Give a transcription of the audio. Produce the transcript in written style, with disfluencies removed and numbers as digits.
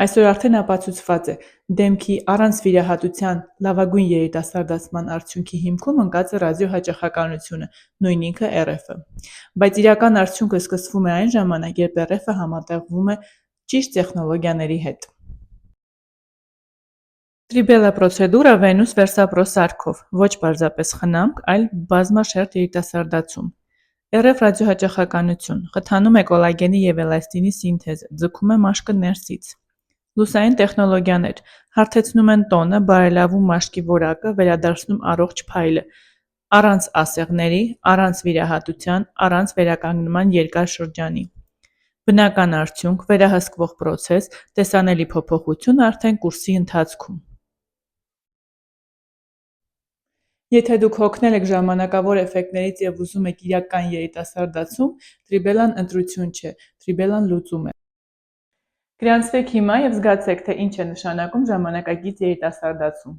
Այսօր արդեն ապացուցված է, դեմքի առանց վիրահատության լավագույն երիտասարդացման արդյունքի հիմքում ընկած է ռադիոհաճախականությունը, նույն ինքը RF-ը։ Բայց իրական արդյունքը սկսվում է այն ժամանակ, երբ RF-ը համատեղվում է ճիշտ տեխնոլոգիաների հետ։ Տրիբելա պրոցեդուրը Վենուս Վերսապրո սարքով, ոչ պարզապես խնամք, այլ բազմաշերտ երիտասարդացում։ RF ռադիոհաճախականություն խթանում է կոլագենի և էլաստինի սինթեզը, ձգում է մաշկը ներսից։ Լուսային տեխնոլոգիաներ հարթեցնում են տոնը, բարելավում մաշկի որակը, վերադարձնում առողջ փայլը, առանց ասեղների, առանց վիրահատության, առանց վերականգնման երկար շրջանի։ Բնական արդյունք, վերահսկվող պրոցես, տեսանելի փոփոխություն արդեն կուրսի ընթացքում։ Եթե դուք հոգնել եք ժամանակավոր էֆեկտներից և ուզում եք իրական երիտասարդացում, Տրիբելան ընտրություն չէ, Տրիբելան լուծում է։ Գրանցվեք հիմա և զգացեք, թե ինչ է նշանակում ժամանակակից երիտասարդացում։